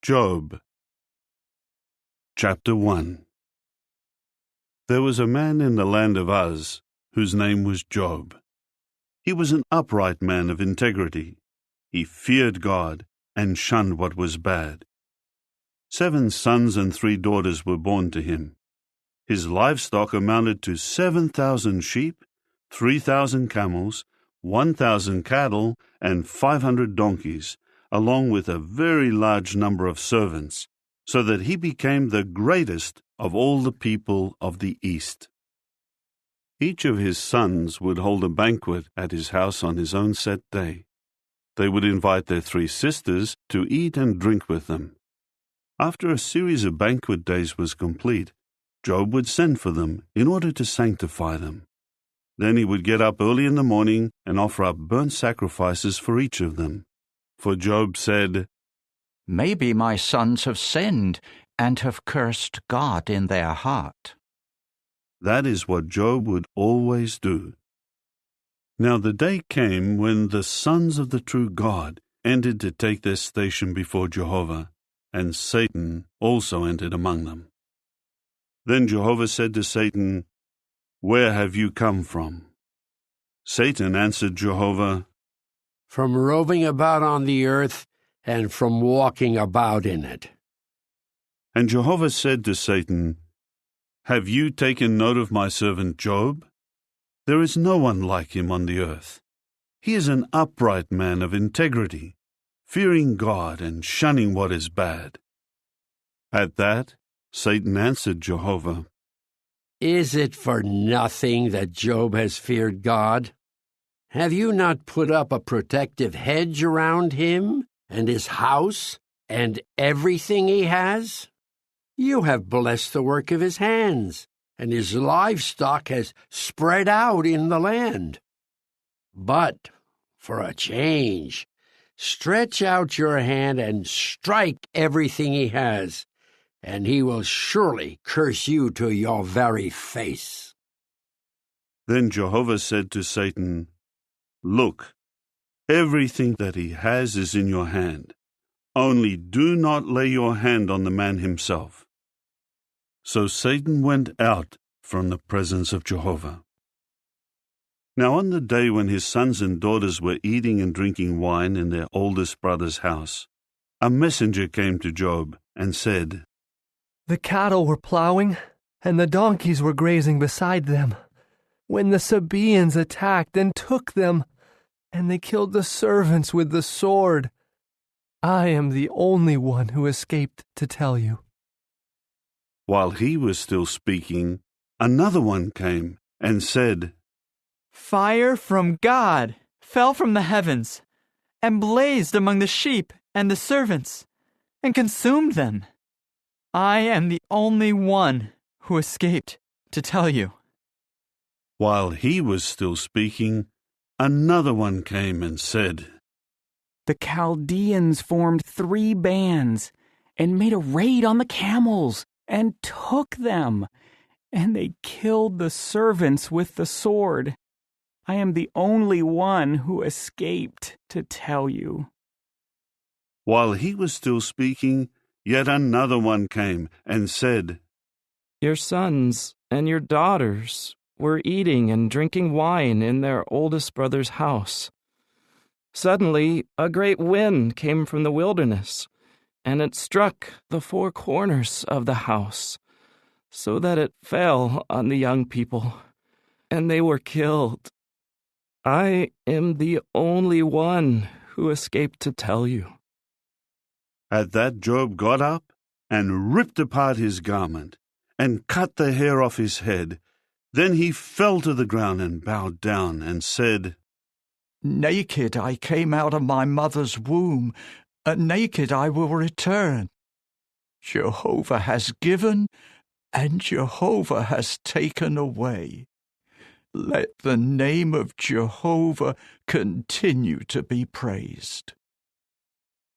Job. Chapter 1. There was a man in the land of Uz, whose name was Job. He was an upright man of integrity. He feared God and shunned what was bad. 7 sons and 3 daughters were born to him. His livestock amounted to 7,000 sheep, 3,000 camels, 1,000 cattle, and 500 donkeys, along with a very large number of servants, so that he became the greatest of all the people of the East. Each of his sons would hold a banquet at his house on his own set day. They would invite their 3 sisters to eat and drink with them. After a series of banquet days was complete, Job would send for them in order to sanctify them. Then he would get up early in the morning and offer up burnt sacrifices for each of them. For Job said, "Maybe my sons have sinned and have cursed God in their heart." That is what Job would always do. Now the day came when the sons of the true God entered to take their station before Jehovah, and Satan also entered among them. Then Jehovah said to Satan, "Where have you come from?" Satan answered Jehovah, "From roving about on the earth and from walking about in it." And Jehovah said to Satan, "Have you taken note of my servant Job? There is no one like him on the earth. He is an upright man of integrity, fearing God and shunning what is bad." At that, Satan answered Jehovah, "Is it for nothing that Job has feared God? Have you not put up a protective hedge around him and his house and everything he has? You have blessed the work of his hands, and his livestock has spread out in the land. But, for a change, stretch out your hand and strike everything he has, and he will surely curse you to your very face." Then Jehovah said to Satan, "Look, everything that he has is in your hand. Only do not lay your hand on the man himself." So Satan went out from the presence of Jehovah. Now on the day when his sons and daughters were eating and drinking wine in their oldest brother's house, a messenger came to Job and said, "The cattle were plowing, and the donkeys were grazing beside them, when the Sabaeans attacked and took them, and they killed the servants with the sword. I am the only one who escaped to tell you." While he was still speaking, another one came and said, "Fire from God fell from the heavens, and blazed among the sheep and the servants, and consumed them. I am the only one who escaped to tell you." While he was still speaking, another one came and said, "The Chaldeans formed 3 bands and made a raid on the camels and took them, and they killed the servants with the sword. I am the only one who escaped to tell you." While he was still speaking, yet another one came and said, "Your sons and your daughters were eating and drinking wine in their oldest brother's house. Suddenly, a great wind came from the wilderness, and it struck the 4 corners of the house, so that it fell on the young people, and they were killed. I am the only one who escaped to tell you." At that Job got up and ripped apart his garment and cut the hair off his head. Then he fell to the ground and bowed down and said, "Naked I came out of my mother's womb, and naked I will return. Jehovah has given, and Jehovah has taken away. Let the name of Jehovah continue to be praised."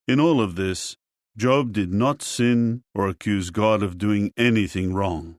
In all of this, Job did not sin or accuse God of doing anything wrong.